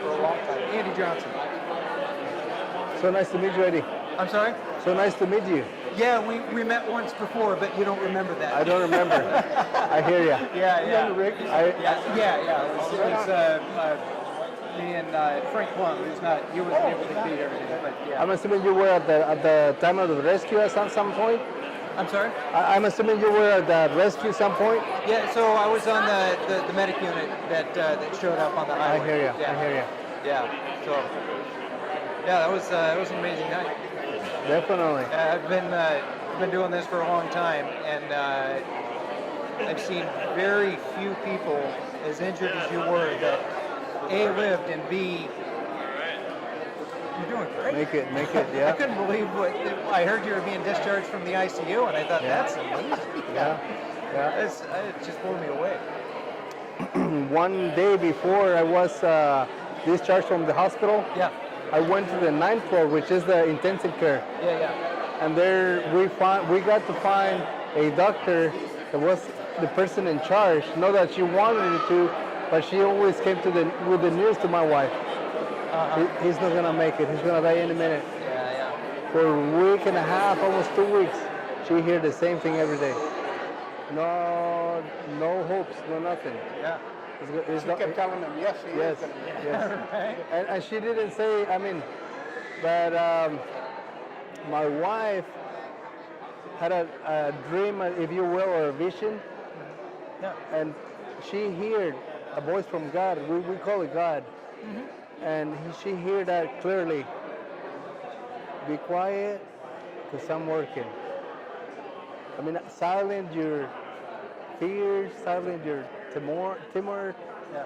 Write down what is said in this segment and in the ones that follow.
for a long time. Andy Johnson. So nice to meet you, Eddie. I'm sorry? So nice to meet you. Yeah, we met once before, but you don't remember that. I don't remember. I hear you. Yeah. Rick? Yeah. It was me and Frank Plum, he wasn't able to be everything, but yeah. I'm assuming you were at the time of the rescue at some point? I'm sorry? I'm assuming you were at the rescue some point? Yeah, so I was on the medic unit that showed up on the highway. I hear you. Yeah. I hear you. Yeah, so, yeah, that was an amazing night. Definitely. I've been doing this for a long time, and I've seen very few people as injured as you were that A, lived, and B, you're doing great. Make it, yeah. I couldn't believe I heard you were being discharged from the ICU, and I thought, that's amazing. Yeah. It just blew me away. One day before I was discharged from the hospital, Yeah. I went to the 9th floor, which is the intensive care. Yeah. And there we got to find a doctor that was the person in charge. Not that she wanted to, but she always came with the news to my wife. He's not gonna make it. He's gonna die any minute. Yeah. For a week and a half, almost 2 weeks, she heard the same thing every day. No hopes, no nothing. Yeah. She kept telling them, yes. Right. And she didn't say, but my wife had a dream, if you will, or a vision. Yeah. And she heard a voice from God. We call it God. Mm-hmm. And she heard that clearly. Be quiet, because I'm working. Silence your fears, silence your timor,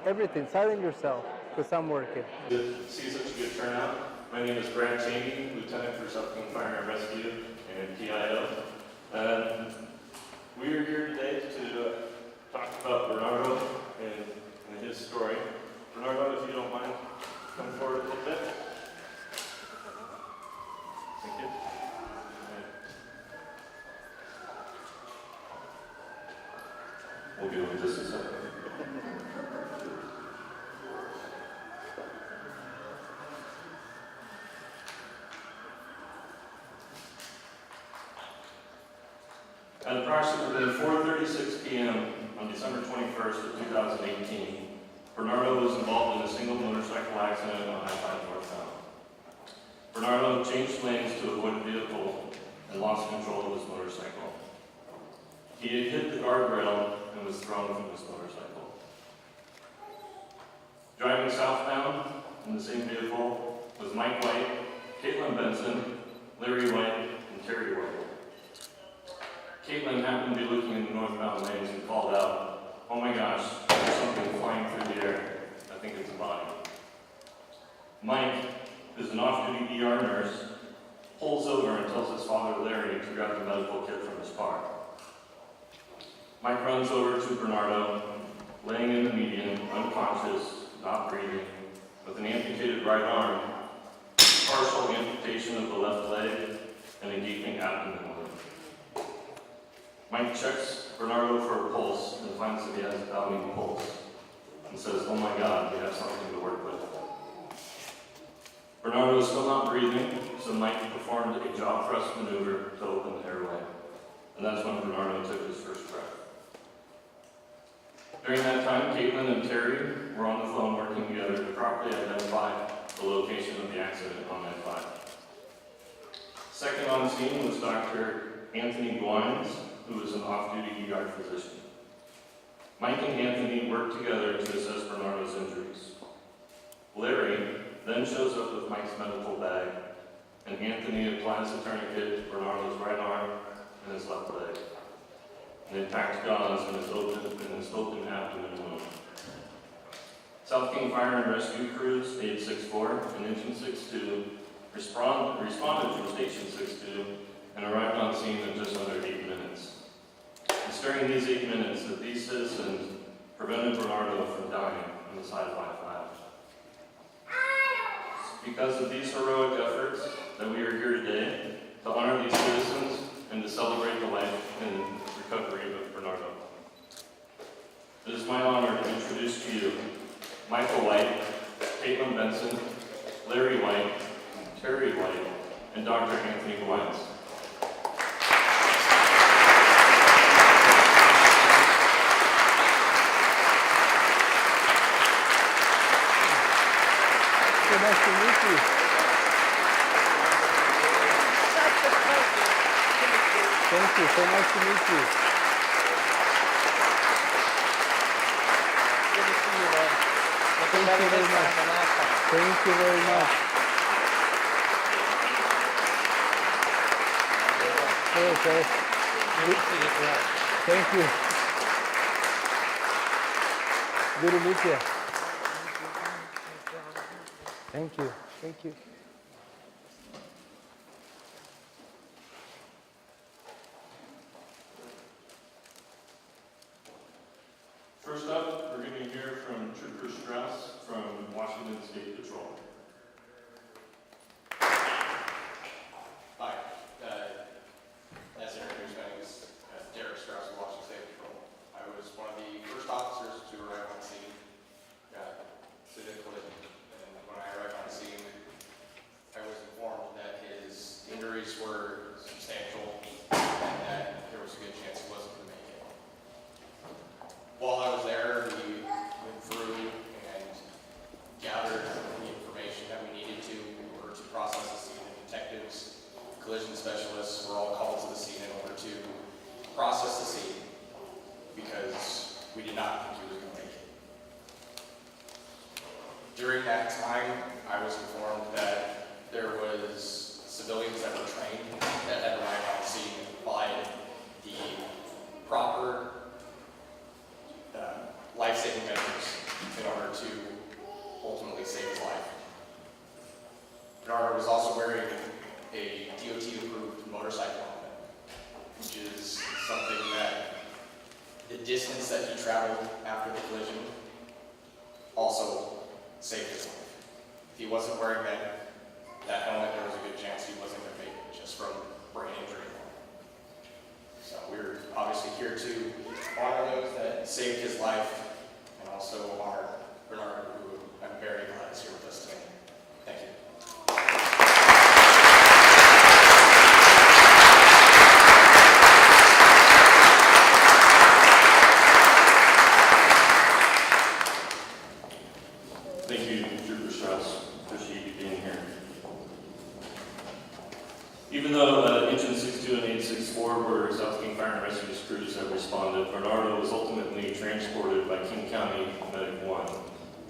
everything. Silence yourself, because I'm working. Good to see such a good turnout. My name is Brad Cheney, Lieutenant for Something Fire and Rescue and PIO. We are here today to talk about Bernardo and his story. Bernardo, if you don't mind, come forward a little bit. Thank you. We'll give him just a second. At approximately 4:36 p.m. on December 21st of 2018, Bernardo was involved in a single motorcycle accident on I-5 northbound. Bernardo changed lanes to avoid the vehicle and lost control of his motorcycle. He had hit the guardrail and was thrown from his motorcycle. Driving southbound in the same vehicle was Mike White, Caitlin Benson, Larry White, and Terry White. Caitlin happened to be looking in the northbound lanes and called out, "Oh my gosh, there's something flying through the air. I think it's a body." Mike, who's an off-duty ER nurse, pulls over and tells his father Larry to grab the medical kit from his car. Mike runs over to Bernardo, laying in the median, unconscious, not breathing, with an amputated right arm, partial amputation of the left leg, and a gaping abdomen wound. Mike checks Bernardo for a pulse and finds that he has a pounding pulse, and says, "Oh my God, we have something to work with." Bernardo is still not breathing, so Mike performed a jaw thrust maneuver to open the airway, and that's when Bernardo took his first breath. During that time, Caitlin and Terry were on the phone working together to properly identify the location of the accident on I-5. Second on scene was Dr. Anthony Gwines, who was an off-duty ER physician. Mike and Anthony worked together to assess Bernardo's injuries. Larry then shows up with Mike's medical bag, and Anthony applies a tourniquet to Bernardo's right arm and his left leg. An intact gauze in his open abdomen wound. South King Fire and Rescue crews, 864 and Engine 62, responded from Station 62 and arrived on scene in just under 8 minutes. It's during these 8 minutes that these citizens prevented Bernardo from dying on the side of I-5. Because of these heroic efforts that we are here today to honor these citizens and to celebrate the life and recovery of Bernardo. It is my honor to introduce to you Michael White, Caitlin Benson, Larry White, Terry White, and Dr. Anthony Gwines. So nice to meet you. Thank you. So nice to meet you. Good to see you, man. Looking Thank better you very this time much. than last time. Thank you very much. Okay. Good to see you, Brad. Thank you. Good to meet you. Thank you. Thank you. First up, we're going to hear from Trooper Strauss from Washington State Patrol. Hi, as introduced, my name is Derek Strauss of Washington State Patrol. I was one of the first officers to arrive on scene, significantly, and when I arrived on scene, I was informed that his injuries were substantial and that there was a good chance he wasn't going to make it. While I was there, we went through and gathered the information that we needed to in order to process the scene. The detectives, collision specialists were all called to the scene in order to process the scene because we did not think he was going to make it. During that time, I was informed that there was civilians that were trained that had arrived on scene by the proper life-saving measures in order to ultimately save his life. Bernardo was also wearing a DOT-approved motorcycle helmet, which is something that the distance that he traveled after the collision also saved his life. If he wasn't wearing that helmet, there was a good chance he wasn't going to make it just from brain injury alone. So we're obviously here to honor those that saved his life and also honor Bernardo, who I'm very glad is here with us today. Thank you. Thank you, Trooper Strauss. Appreciate you being here. Even though Engine 62 and 864 were South King Fire and Rescue crews that responded, Bernardo was ultimately transported by King County Medic 1.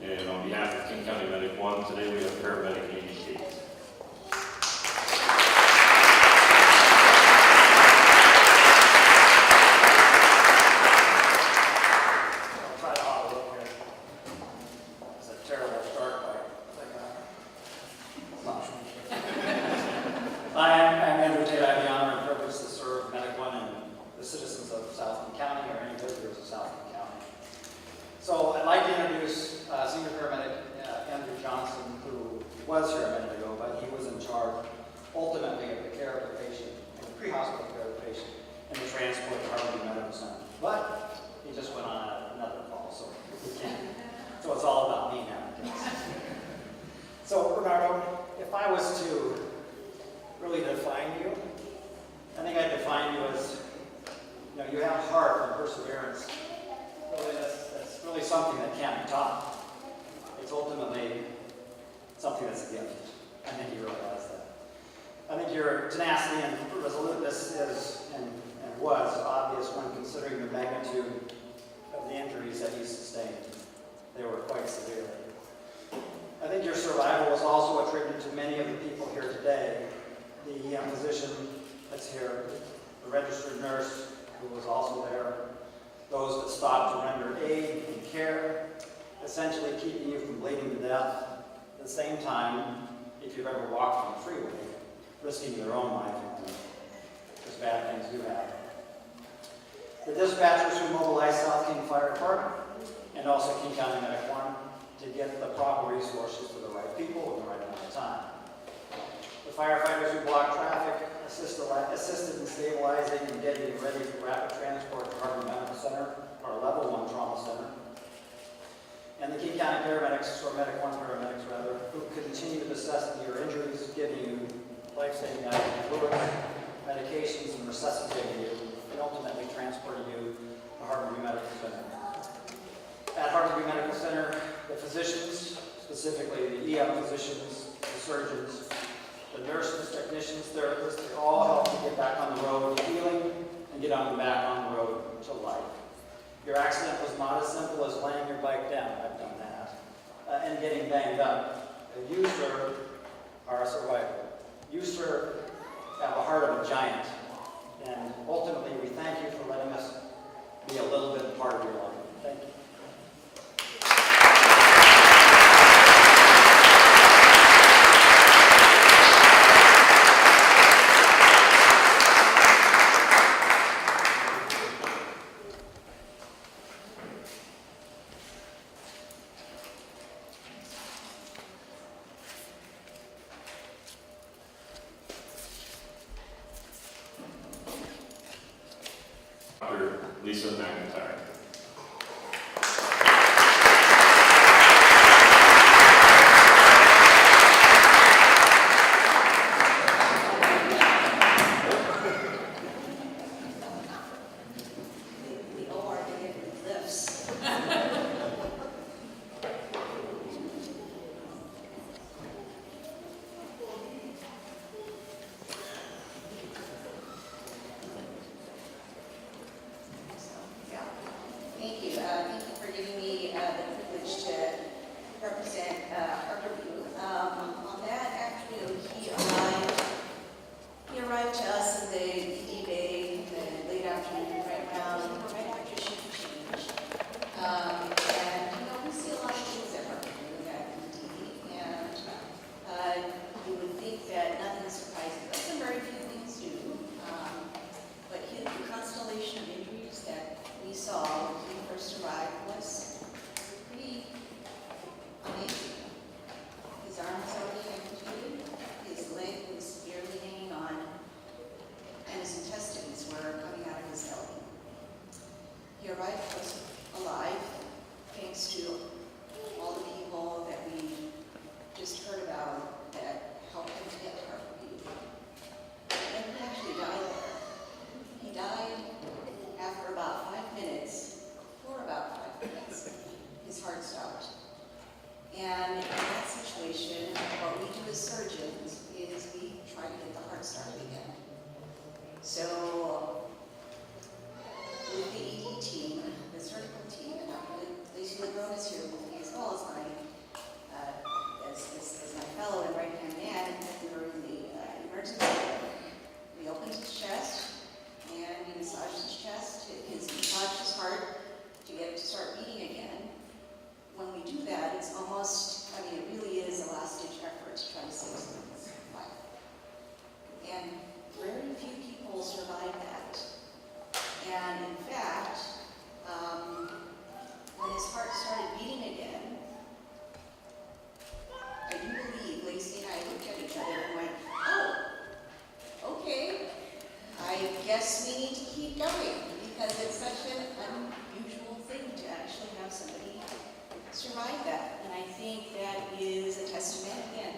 And on behalf of King County Medic 1, today we have Paramedic 88. So I'd like to introduce Senior Paramedic Andrew Johnson, who was here a minute ago, but he was in charge ultimately of the care of the patient, and the pre-hospital care of the patient, and the transport to Harvard Medical Center. But he just went on another call, so we can't. So it's all about me now. So Bernardo, if I was to really define you, I think I'd define you as, you have heart and perseverance. Really, that's really something that can't be taught. It's ultimately something that's a gift. I think you really has that. I think your tenacity and resoluteness is and was obvious when considering the magnitude of the injuries that you sustained. They were quite severe. I think your survival was also attributed to many of the people here today. The physician that's here, the registered nurse who was also there, those that stopped to render aid and care, essentially keeping you from bleeding to death. At the same time, if you've ever walked on the freeway, risking your own life, because bad things do happen. The dispatchers who mobilized South King Fire Department and also King County Medic 1 to get the proper resources to the right people in the right amount of time. The firefighters who blocked traffic, assisted in stabilizing and getting you ready for rapid transport to Harvard Medical Center, our level 1 trauma center. and the King County paramedics, or Medic 1 paramedics rather, who continue to assess your injuries, giving you life-saving IV fluids, medications, and resuscitating you, and ultimately transporting you to Harborview Medical Center. At Harborview Medical Center, the physicians, specifically the EM physicians, the surgeons, the nurses, technicians, therapists, they all help you get back on the road to healing and get back on the road to life. Your accident was not as simple as laying your bike down. I've done that. And getting banged up. You, sir, are a survivor. You, sir, have a heart of a giant. And ultimately, we thank you for letting us be a little bit part of your life. Thank you. Dr. Lisa McIntyre. The OR lifts. Yeah. Thank you. Thank you for giving me the privilege to represent Harborview. On that, actually, he arrived to us in the PD bay the late afternoon, right after shift change. And we see a lot of things at Harborview at PD, and you would think that nothing surprises us, and very few things do. But the constellation of injuries that we saw when he first arrived was pretty amazing. His arm was already amputated, his leg was severely hanging on, and his intestines were coming out of his belly. He arrived to us alive, thanks to all the people that we just heard about that helped him to get to Harborview. And he actually died there. He died after about 5 minutes, for about 5 minutes. His heart stopped. And in that situation, what we do as surgeons is we try to get the heart started again. So, with the ED team, the surgical team, and Lacey LeBron is here with me as well as my fellow and right-hand man, we were in the emergency room. We opened his chest, and we massaged his chest, massaged his heart to get it to start beating again. When we do that, it's almost, it really is a last-ditch effort to try to save someone's life. And very few people survive that. And in fact, when his heart started beating again, I do believe Lacey and I looked at each other and went, oh, okay, I guess we need to keep going, because it's such an unusual thing to actually have somebody survive that. And I think that is a testament again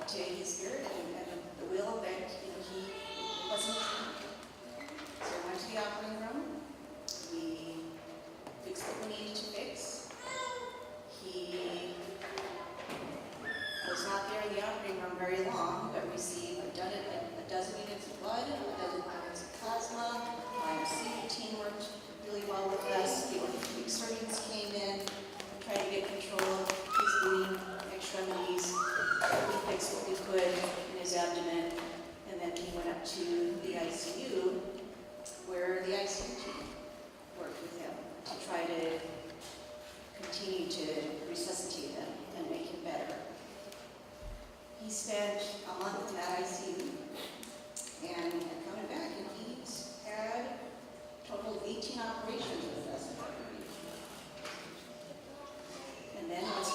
to his spirit and the will that he wasn't. So we went to the operating room. We fixed what we needed to fix. He was not there in the operating room very long, but received a dozen units of blood, a dozen units of plasma. Our IMC team worked really well with us. The orthopedic surgeons came in, tried to get control of his bleeding extremities. We fixed what we could in his abdomen, and then he went up to the ICU, where the ICU team worked with him to try to continue to resuscitate him and make him better. He spent a month in that ICU, and coming back, and he's had a total of 18 operations with us. And then once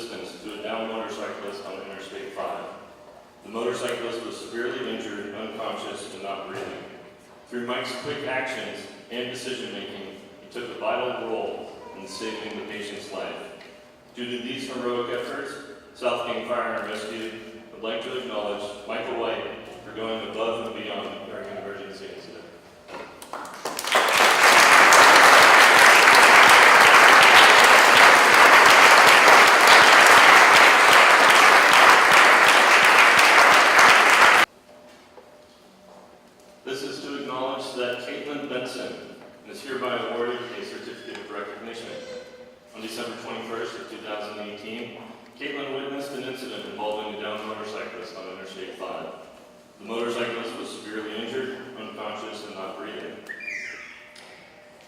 assistance to a downed motorcyclist on Interstate 5. The motorcyclist was severely injured, unconscious, and not breathing. Through Mike's quick actions and decision-making, he took a vital role in saving the patient's life. Due to these heroic efforts, South King Fire and Rescue would like to acknowledge Michael White for going above and beyond during an emergency incident. This is to acknowledge that Caitlin Benson is hereby awarded a certificate of recognition. On December 21st of 2018, Caitlin witnessed an incident involving a downed motorcyclist on Interstate 5. The motorcyclist was severely injured, unconscious, and not breathing.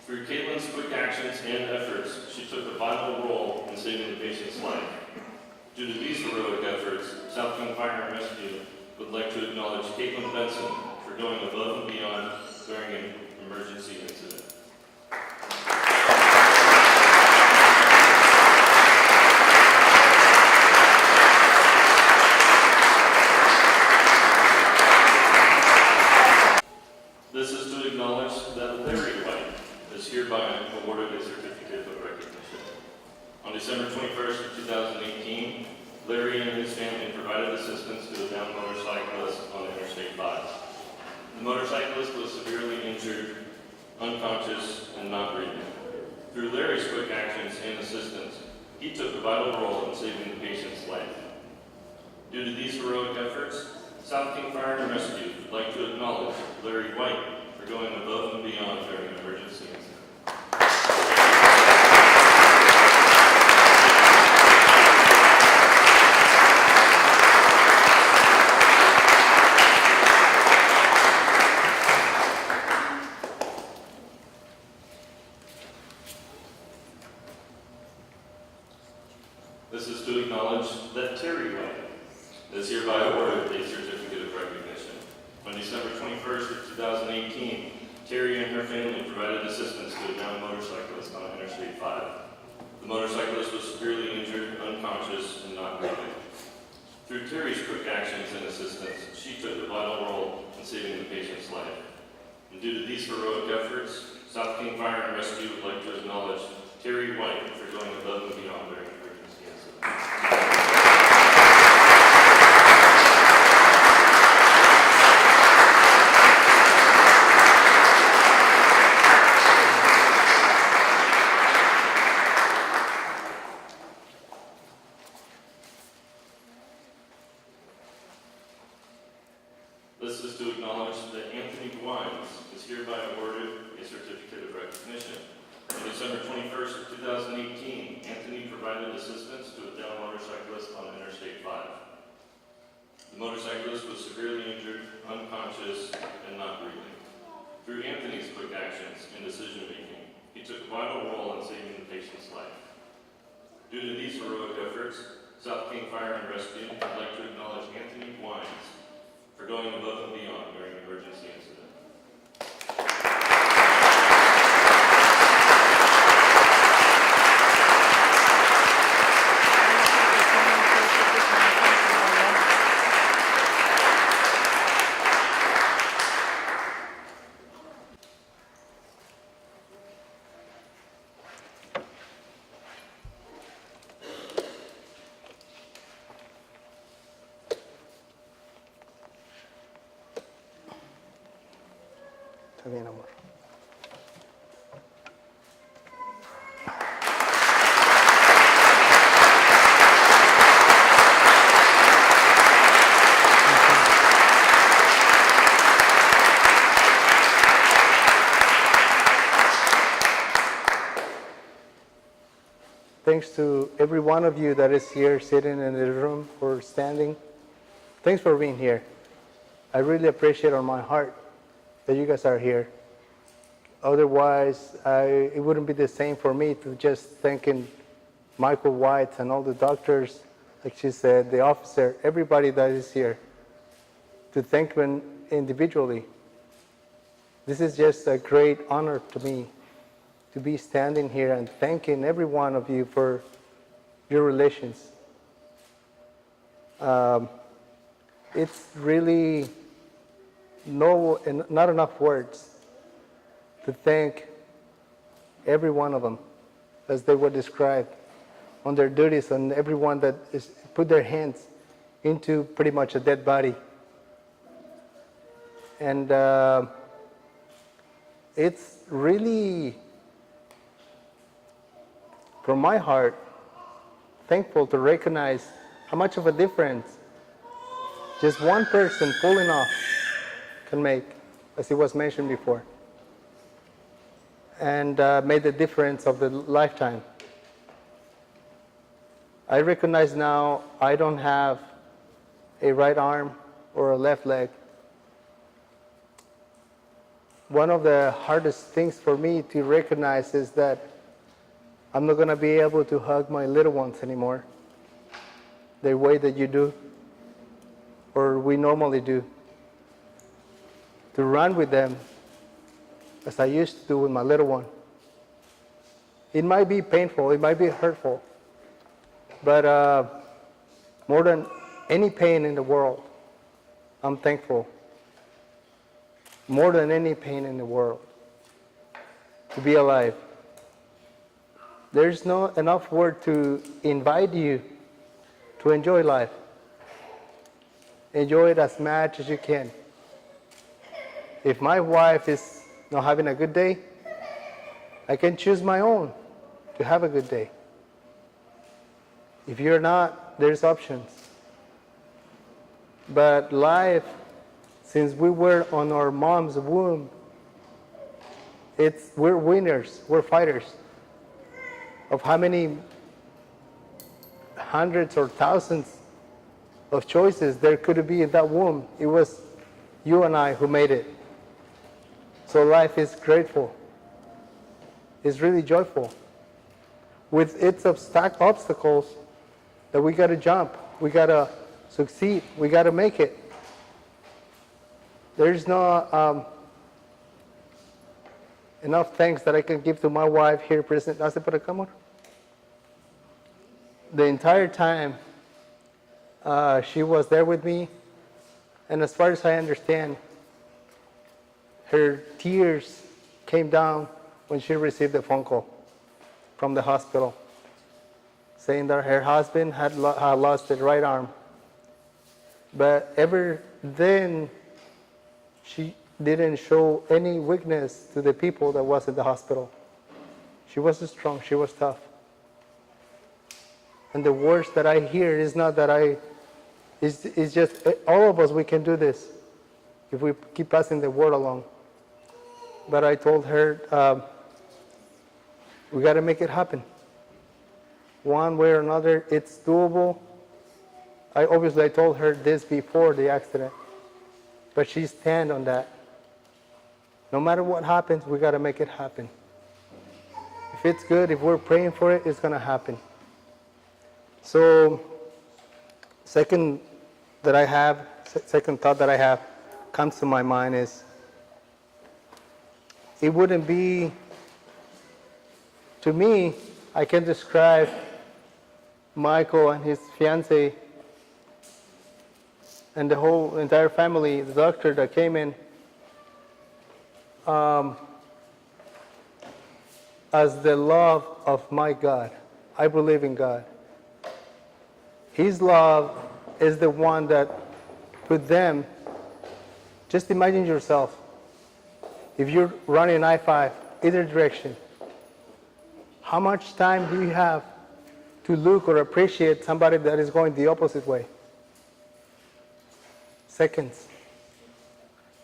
Through Caitlin's quick actions and efforts, she took a vital role in saving the patient's life. Due to these heroic efforts, South King Fire and Rescue would like to acknowledge Caitlin Benson for going above and beyond during an emergency incident. This is to acknowledge that Larry White is hereby awarded a certificate of recognition. On December 21st of 2018, Larry and his family provided assistance to a downed motorcyclist on Interstate 5. The motorcyclist was severely injured, unconscious, and not breathing. Through Larry's quick actions and assistance, he took a vital role in saving the patient's life. Due to these heroic efforts, South King Fire and Rescue would like to acknowledge Larry White for going above and beyond during an emergency incident. This is to acknowledge that Terry White is hereby awarded a certificate of recognition. On December 21st of 2018, Terry and her family provided assistance to a downed motorcyclist on Interstate 5. The motorcyclist was severely injured, unconscious, and not breathing. Through Terry's quick actions and assistance, she took a vital role in saving the patient's life. And due to these heroic efforts, South King Fire and Rescue would like to acknowledge Terry White for going above and beyond during an emergency incident. This is to acknowledge that Anthony Gwines is hereby awarded a certificate of recognition. On December 21st of 2018, Anthony provided assistance to a downed motorcyclist on Interstate 5. The motorcyclist was severely injured, unconscious, and not breathing. Through Anthony's quick actions and decision-making, he took a vital role in saving the patient's life. Due to these heroic efforts, South King Fire and Rescue would like to acknowledge Anthony Gwines for going above and beyond during an emergency incident. Está bien, amor. Thanks to every one of you that is here sitting in the room or standing. Thanks for being here. I really appreciate on my heart that you guys are here. Otherwise, it wouldn't be the same for me to just thanking Michael White and all the doctors, like she said, the officer, everybody that is here, to thank them individually. This is just a great honor to me to be standing here and thanking every one of you for your relations, It's really not enough words to thank every one of them as they were described on their duties, and everyone that is put their hands into pretty much a dead body. And it's really, from my heart, thankful to recognize how much of a difference just one person pulling off can make, as it was mentioned before, and made the difference of the lifetime. I recognize now I don't have a right arm or a left leg. One of the hardest things for me to recognize is that I'm not going to be able to hug my little ones anymore the way that you do, or we normally do. To run with them as I used to do with my little one. It might be painful, it might be hurtful, but more than any pain in the world, I'm thankful. More than any pain in the world, to be alive. There's not enough word to invite you to enjoy life. Enjoy it as much as you can. If my wife is not having a good day, I can choose my own to have a good day. If you're not, there's options. But life, since we were on our mom's womb, we're winners, we're fighters. Of how many hundreds or thousands of choices there could be in that womb, it was you and I who made it. So life is grateful. It's really joyful. With its obstacles that we got to jump, we got to succeed, we got to make it. There's no enough thanks that I can give to my wife here present. Hace por acá, amor. The entire time she was there with me, and as far as I understand, her tears came down when she received the phone call from the hospital saying that her husband had lost his right arm. But ever then, she didn't show any weakness to the people that was in the hospital. She was strong, she was tough. And the words that I hear is not that it's just all of us, we can do this if we keep passing the word along. But I told her, we got to make it happen. One way or another, it's doable. I told her this before the accident, but she stand on that. No matter what happens, we got to make it happen. If it's good, if we're praying for it, it's going to happen. So, second thought that I have comes to my mind is, it wouldn't be, to me, I can describe Michael and his fiancée and the whole entire family, the doctor that came in, as the love of my God. I believe in God. His love is the one that put them, just imagine yourself, if you're running I-5, either direction, how much time do you have to look or appreciate somebody that is going the opposite way? Seconds.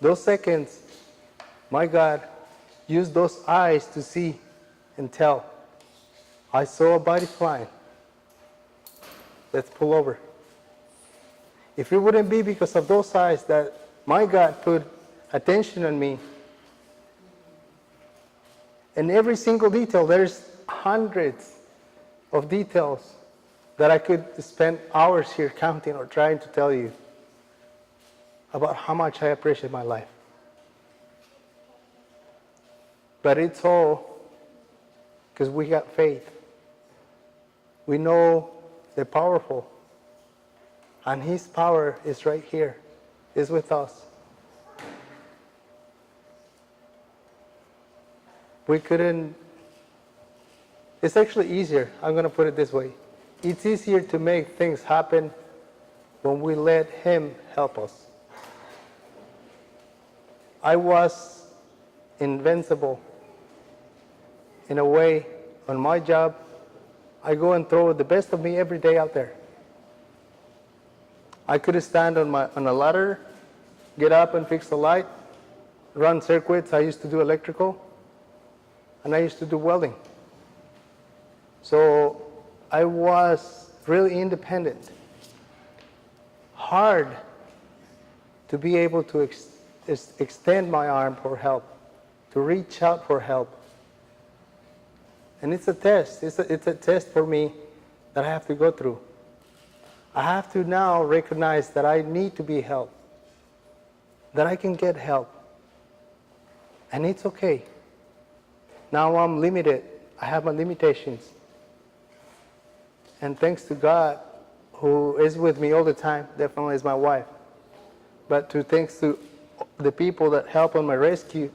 Those seconds, my God, use those eyes to see and tell. I saw a body flying. Let's pull over. If it wouldn't be because of those eyes that my God put attention on me, and every single detail, there's hundreds of details that I could spend hours here counting or trying to tell you about how much I appreciate my life. But it's all because we got faith. We know the powerful And His power is right here, is with us. We couldn't, it's actually easier. I'm going to put it this way. It's easier to make things happen when we let Him help us. I was invincible in a way on my job. I go and throw the best of me every day out there. I could stand on a ladder, get up and fix the light, run circuits. I used to do electrical, and I used to do welding. So I was really independent. Hard to be able to extend my arm for help, to reach out for help. And it's a test. It's a test for me that I have to go through. I have to now recognize that I need to be helped, that I can get help. And it's okay. Now I'm limited. I have my limitations. And thanks to God, who is with me all the time, definitely is my wife. But thanks to the people that help on my rescue,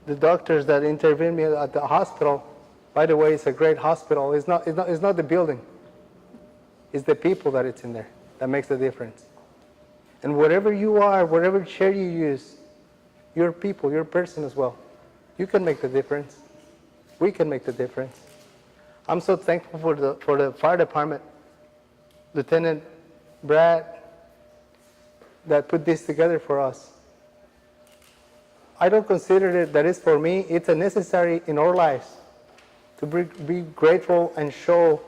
the doctors that intervened me at the hospital. By the way, it's a great hospital. It's not the building. It's the people that it's in there that makes the difference. And wherever you are, whatever chair you use, you're people, you're a person as well. You can make the difference. We can make the difference. I'm so thankful for the fire department, Lieutenant Brad, that put this together for us. I don't consider it that it's for me. It's a necessary in our lives to be grateful and show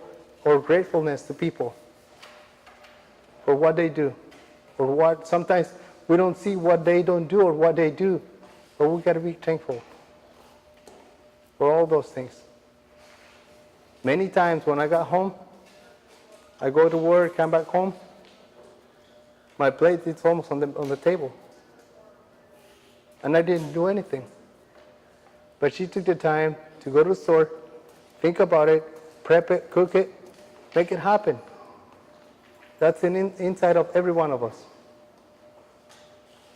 our gratefulness to people for what they do, or what sometimes we don't see what they don't do or what they do, but we got to be thankful for all those things. Many times when I got home, I go to work, come back home, my plate is almost on the table, and I didn't do anything. But she took the time to go to the store, think about it, prep it, cook it, make it happen. That's inside of every one of us.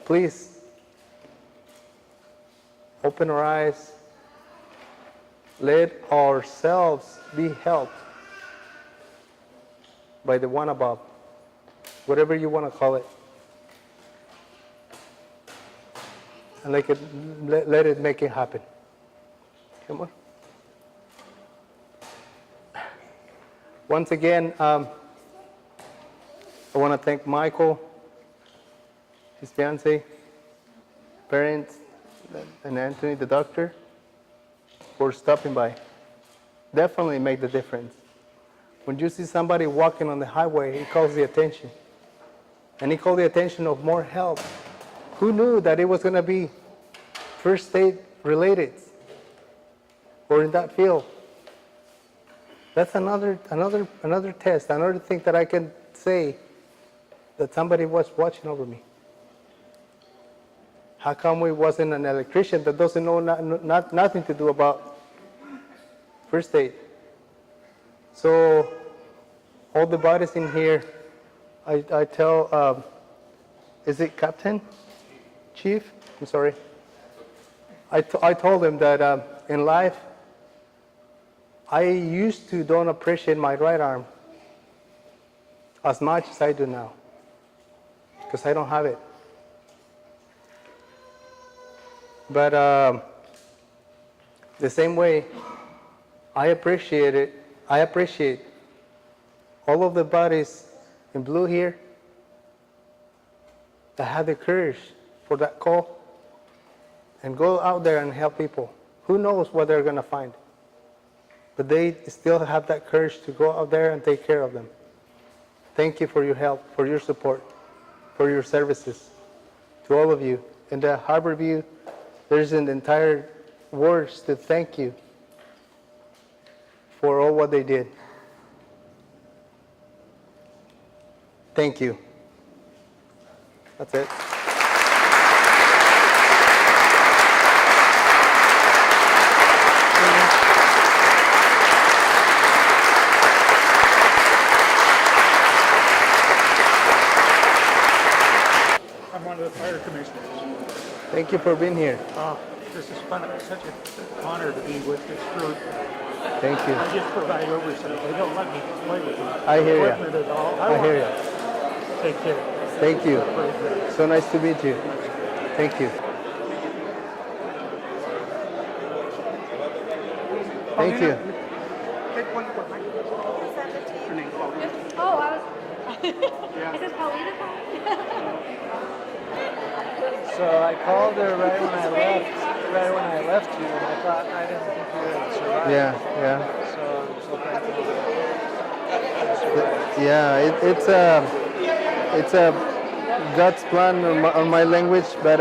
Please, open our eyes. Let ourselves be helped by the one above, whatever you want to call it. And let it make it happen. Come on. Once again, I want to thank Michael, his fiancée, parents, and Anthony, the doctor, for stopping by. Definitely make the difference. When you see somebody walking on the highway, it calls the attention. And it called the attention of more help. Who knew that it was going to be first aid related or in that field? That's another test, another thing that I can say that somebody was watching over me. How come we wasn't an electrician that doesn't know nothing to do about first aid? So all the bodies in here, I tell, is it Captain? Chief? I'm sorry. I told him that in life, I used to don't appreciate my right arm as much as I do now, because I don't have it. But the same way, I appreciate all of the bodies in blue here that had the courage for that call and go out there and help people. Who knows what they're going to find? But they still have that courage to go out there and take care of them. Thank you for your help, for your support, for your services. To all of you. In the Harborview, there's an entire words to thank you for all what they did. Thank you. That's it. the fire commissioners. Thank you for being here. This is fun. It's such an honor to be with this group. Thank you. I just provide oversight. They don't let me play with them. I hear ya. Equipment at all. I hear you. Take care. Thank you. So nice to meet you. Thank you. Thank you. Oh, I was. I said Paulina. So I called her right when I left you, and I thought I didn't think you were going to survive. Yeah, yeah. So I'm so thankful. Yeah, it's a God's plan on my language, but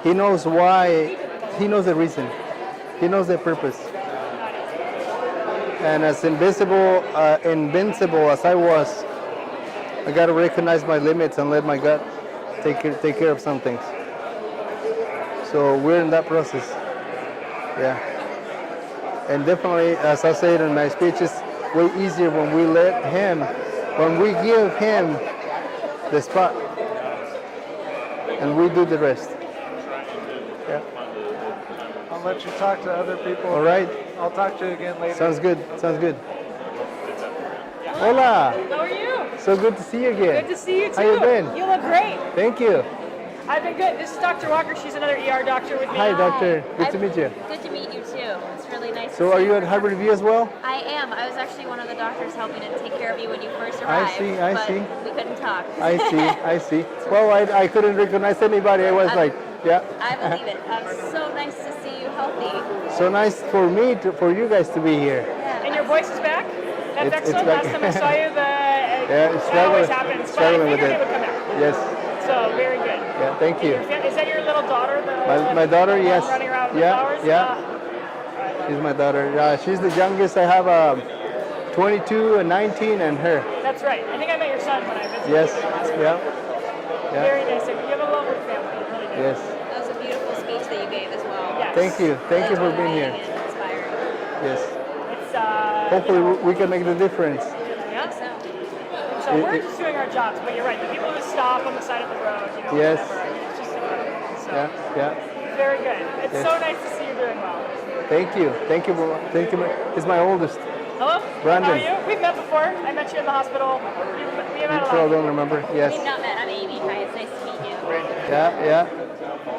He knows why. He knows the reason. He knows the purpose. And as invincible as I was, I got to recognize my limits and let my gut take care of some things. So we're in that process. Yeah. And definitely, as I said in my speech, it's way easier when we give Him the spot, and we do the rest. Yeah. I'll let you talk to other people. All right. I'll talk to you again later. Sounds good. Sounds good. Hola. How are you? So good to see you again. Good to see you too. How you been? You look great. Thank you. I've been good. This is Dr. Walker. She's another ER doctor with me. Hi, doctor. Good to meet you. Good to meet you too. It's really nice. So are you at Harvard View as well? I am. I was actually one of the doctors helping to take care of you when you first arrived. I but see. We couldn't talk. I see. Well, I couldn't recognize anybody. I was like, yeah. I believe it. So nice to see you healthy. So nice for you guys to be here. And your voice is back? That's It's excellent. back. Last time I saw you, It's that always happens. But I struggling with figured it. it would come back. Yes. So, very good. Yeah. Thank you. Is that your little daughter? My daughter, the yes. one running around with Yeah. flowers? Yeah. She's my daughter. She's the youngest. I have 22 and 19 and her. That's right. I think I met your son when I visited Yes. you in the hospital. Yeah. Yeah. Very nice. You have a lovely family. You really do. Yes. That was a beautiful speech that you gave as well. Yes. Thank you. Thank you for being here. And inspiring. Yes. It's, Hopefully we can make the difference. yeah. So, So we're just doing our jobs, but you're right. The people who stop on the side of the road, Yes. whatever, it's just incredible. So, Yeah. very good. It's Yes. so nice to see you doing well. Thank you. Thank you. Thank you. He's my oldest. Hello? Brandon. How are you? We've met before. I met you in the hospital. We met a Probably lot. don't remember. Yes. we've not met. I'm Amy. Hi, it's nice to meet you. Yeah.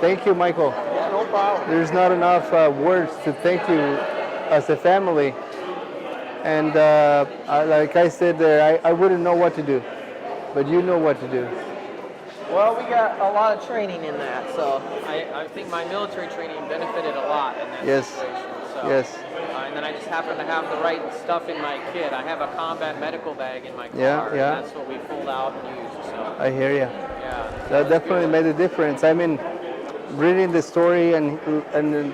Thank you, Michael. No problem. There's not enough words to thank you as a family. And like I said there, I wouldn't know what to do, but you know what to do. Well, we got a lot of training in that, so I think my military training benefited a lot in that Yes. situation. So, Yes. and then I just happen to have the right stuff in my kit. I have a combat medical bag in my car, Yeah. and that's what we pulled out and used. So, I hear you. yeah. That definitely made a difference. I mean, reading the story and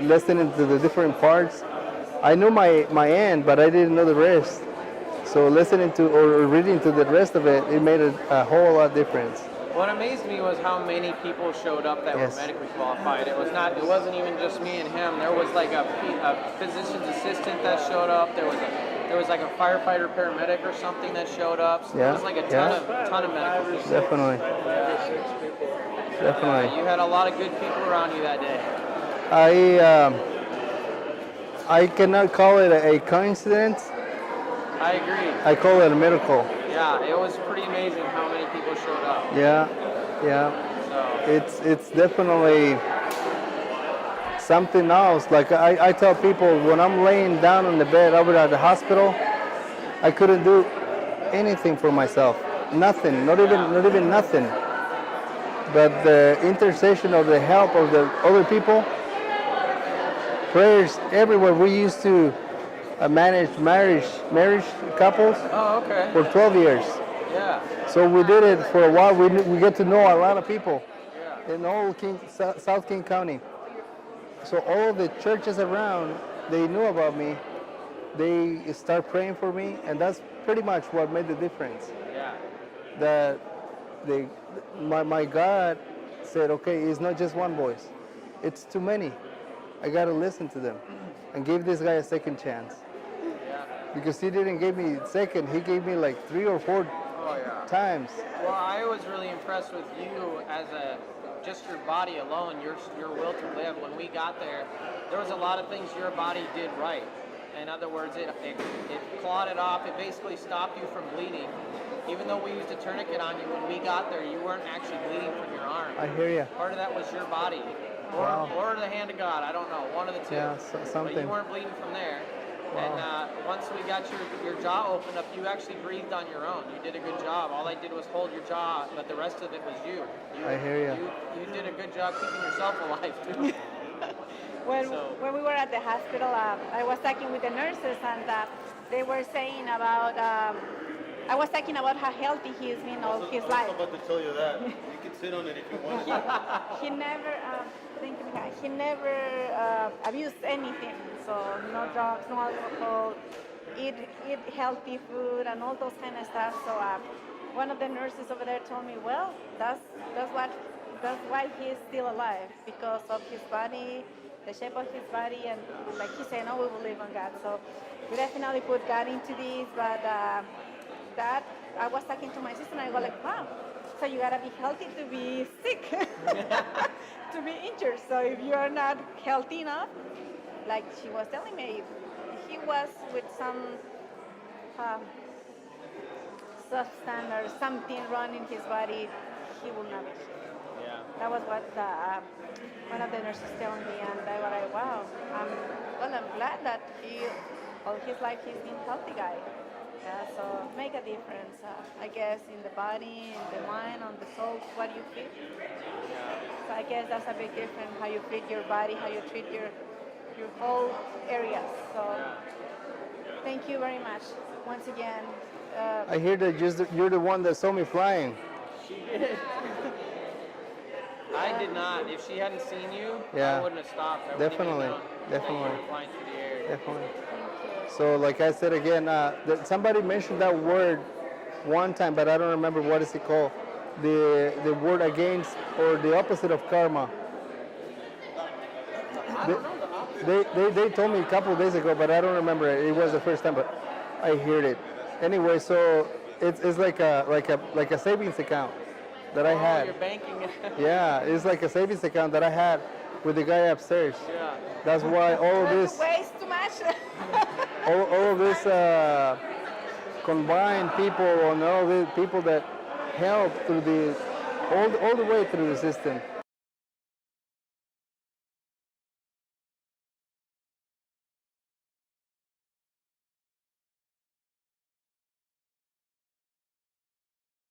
listening to the different parts, I knew my end, but I didn't know the rest. So listening to or reading to the rest of it, it made a whole lot difference. What amazed me was how many people showed up that Yes. were medically qualified. It wasn't even just me and him. There was like a physician's assistant that showed up. There was like a firefighter paramedic or something that showed up. So Yeah, there was like a ton of medical people. Definitely. Definitely. You had a lot of good people around you that day. I cannot call it a coincidence. I agree. I call it a miracle. Yeah, it was pretty amazing how many people showed up. Yeah. So It's definitely something else. Like I tell people when I'm laying down on the bed over at the hospital, I couldn't do anything for myself. Nothing. Not even nothing. But the intercession of the help of the other people, prayers everywhere. We used to manage marriage couples oh, okay. for 12 years. Yeah. So we did it for a while. We get to know a lot of people Yeah. in all South King County. So all the churches around, they knew about me. They start praying for me, and that's pretty much what made the difference. Yeah. That my God said, okay, it's not just one voice. It's too many. I got to listen to them and give this guy a second chance. Yeah. Because he didn't give me second, he gave me like 3 or 4 Oh yeah. times. Well, I was really impressed with you as just your body alone, your will to live. When we got there was a lot of things your body did right. In other words, it clawed it off. It basically stopped you from bleeding. Even though we used a tourniquet on you, when we got there, you weren't actually bleeding from your arm. I hear you. Part of that was your body, or the hand of God. I don't know, one of the two. Yeah, But something. you weren't bleeding from there. Wow. And once we got your jaw opened up, you actually breathed on your own. You did a good job. All I did was hold your jaw, but the rest of it was you. I hear you. You did a good job keeping yourself alive too. When we were at the hospital, I was talking with the nurses, and they were saying about. I was talking about how healthy he's been all his life. I was about to tell you that. You can sit on it if you want. He never, he never abused anything. So no drugs, no alcohol, eat healthy food, and all those kind of stuff. So one of the nurses over there told me, well, that's why he's still alive, because of his body, the shape of his body, and like he said, no, we believe on God. So we definitely put God into this, but that I was talking to my sister, and I go like, wow, so you gotta be healthy to be sick, to be injured. So if you are not healthy enough, like she was telling me, he was with some substance or something wrong in his body, he will not be. Yeah. That was what one of the nurses told me, and I was like, wow, I'm glad that all his life he's been a healthy guy. Yeah, so make a difference, I guess, in the body, in the mind, on the soul, what you feel. So I guess that's a big difference, how you treat your body, how you treat your whole areas. So thank you very much once again. I hear that you're the one that saw me flying. She did. I did not. If she hadn't seen you, Yeah. I wouldn't have stopped. Definitely. That you were flying through the air. Definitely. So like I said again, somebody mentioned that word one time, but I don't remember what is it called. The word against or the opposite of karma. They told me a couple of days ago, but I don't remember it. It was the first time, but I heard it. Anyway, so it's like a savings account that I had. You're banking. Yeah, it's like a savings account that I had with the guy upstairs. Yeah. That's why all of this. Waste too much. all of this combined people and all the people that help through all the way through the system.